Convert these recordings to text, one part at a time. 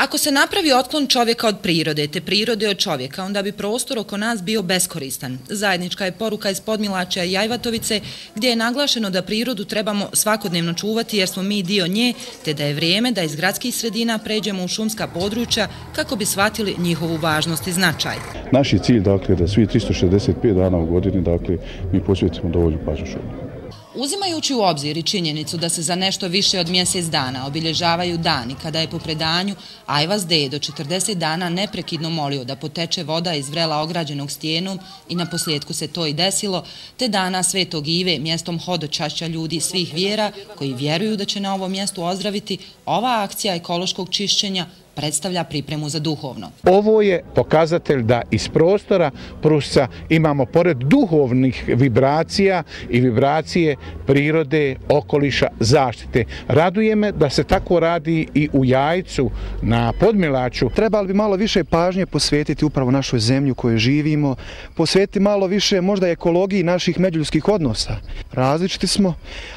Ako se napravi otklon čovjeka od prirode, te prirode od čovjeka, onda bi prostor oko nas bio beskoristan. Zajednička je poruka iz Podmilačja i Ajvatovice, gdje je naglašeno da prirodu trebamo svakodnevno čuvati jer smo mi dio nje, te da je vrijeme da iz gradskih sredina pređemo u šumska područja kako bi shvatili njihovu važnost i značaj. Naš je cilj, dakle, da svi 365 dana u godini, dakle, mi posvetimo dovoljnu pažnju šumi. Uzimajući u obzir i činjenicu da se za nešto više od mjesec dana obilježavaju dani kada je po predanju Ajvaz D do 40 dana neprekidno molio da poteče voda iz vrela ograđenog stijenom i na posljedku se to i desilo, te dana Svetog Ive mjestom hodočašća ljudi svih vjera koji vjeruju da će na ovom mjestu ozdraviti, ova akcija ekološkog čišćenja predstavlja pripremu za duhovno. Ovo je pokazatelj da iz prostora Prusca imamo pored duhovnih vibracija i vibracije prirode, okoliša, zaštite. Raduje me da se tako radi i u Jajcu na Podmilačju. Trebali bi malo više pažnje posvetiti upravo našoj zemlji u kojoj živimo, posvetiti malo više možda ekologiji naših međuljudskih odnosa. Različiti smo,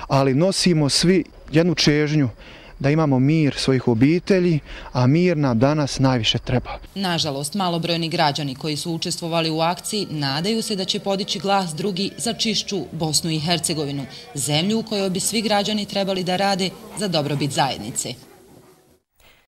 ali nosimo svi jednu čežnju da imamo mir svojih obitelji, a mir nam danas najviše treba. Nažalost, malobrojni građani koji su učestvovali u akciji nadaju se da će podići glas drugi za čišću Bosnu i Hercegovinu, zemlju u kojoj bi svi građani trebali da rade za dobrobit zajednice.